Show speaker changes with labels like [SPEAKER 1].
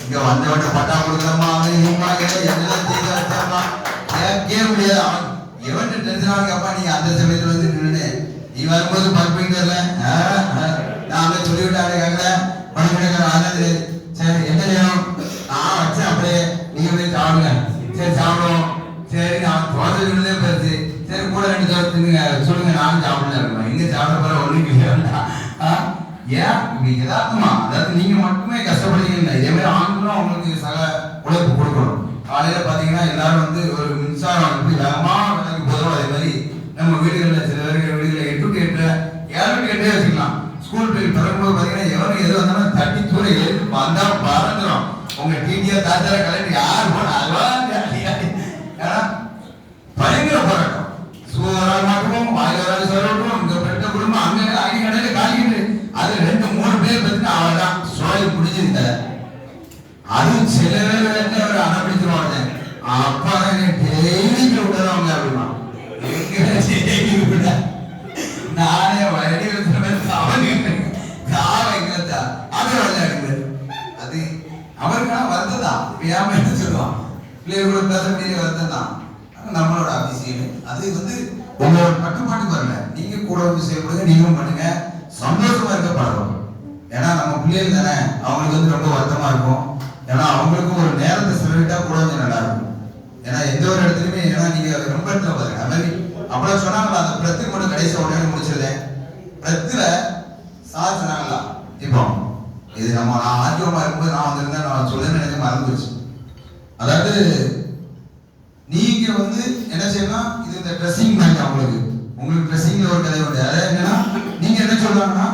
[SPEAKER 1] இங்க வந்தவன பட்டா கொடுக்கலாமா கேட்கவே முடியாது. அவன் எவன் டென்ஷன் ஆகுது. அப்பா நீங்க அந்த சமயத்துல வந்து நின்று நீ வரும்போது பர்ஃபெக்ட் தெரியல நான் அங்க சொல்லிவிட்டாரு பணம் சரி என்ன செய்யணும் நான் வச்சேன் அப்படியே நீங்க போய் சாப்பிடுங்க. சரி சாப்பிடுவோம். சரி நான் தோசை சொல்லுதே பெருசு. சரி கூட 2 தோசை தின்னுங்க சொல்லுங்க நானும் சாப்பிடலாம் இருக்கணும். இங்க சாப்பிட போற ஒண்ணுக்கு ஏன் இப்படி யதார்த்தமா அதாவது நீங்க மட்டுமே கஷ்டப்படுறீங்க. இதே மாதிரி ஆண்களும் அவங்களுக்கு சக உழைப்பு கொடுக்கணும். காலையில பாத்தீங்கன்னா எல்லாரும் வந்து ஒரு மின்சாரம் எப்படி வேகமா வேலைக்கு போதும் அதே மாதிரி நம்ம வீடுகளில் சில பேருக்கு வீடுகளில் 8 to 8 7 to 8 வச்சுக்கலாம். ஸ்கூல் போய் பிறகும்போது பாத்தீங்கன்னா எவரும் எது வந்தாலும் தட்டி தூர எழுதி வந்தா பறந்துடும். உங்க டிடிஆர் தாத்தார கலெக்டர் யார் போனா பயங்கர போராட்டம். சூறால் மாட்டுவோம் வாயிலாக சொல்லட்டும் இங்க பெற்ற குடும்பம் அங்க ஆகி கடையில காலிக்கிட்டு அது 2-3 பேர் பத்தி அவதான் சோழி முடிஞ்சிருக்க. அது சில பேர் அவர் அனுப்பிச்சிருவாங்க. அப்பா டெய்லி விடுறவங்க அப்படின்னா நானே வழி அது அவருக்கான வருத்தம் தான். ஏமா என்ன சொல்லுவான் பிள்ளைகள் கூட பேச வேண்டிய வருத்தம் தான். நம்மளோட அவசியம் அது வந்து உங்களோட கட்டுப்பாட்டுக்கு வரல. நீங்க கூட வந்து செயல்படுங்க. நீங்களும் பண்ணுங்க. சந்தோஷமா இருக்க பழகும். ஏன்னா நம்ம பிள்ளைகள் தானே அவங்களுக்கு வந்து ரொம்ப வருத்தமா இருக்கும். ஏன்னா அவங்களுக்கும் ஒரு நேரத்தை செலவிட்டா கூட கொஞ்சம் நல்லா இருக்கும். ஏன்னா எந்த ஒரு இடத்துலயுமே ஏன்னா நீங்க ரொம்ப இடத்துல பாருங்க அது மாதிரி அவ்வளவு சொன்னாங்களா அந்த பிரத்துக்கு மட்டும் கடைசி உடனே முடிச்சிருந்தேன். பிரத்துல சார் சொன்னாங்களா இப்போ இது நம்ம நான் ஆர்டிஓமா இருக்கும்போது நான் வந்திருந்தேன் நான் சொல்ல நினைக்க மறந்துருச்சு. அதாவது நீங்க வந்து என்ன செய்யணும் இது இந்த ட்ரெஸ்ஸிங் மாதிரி உங்களுக்கு ட்ரெஸ்ஸிங்ல ஒரு கதை உண்டு. அதாவது என்னன்னா நீங்க என்ன சொல்றாங்கன்னா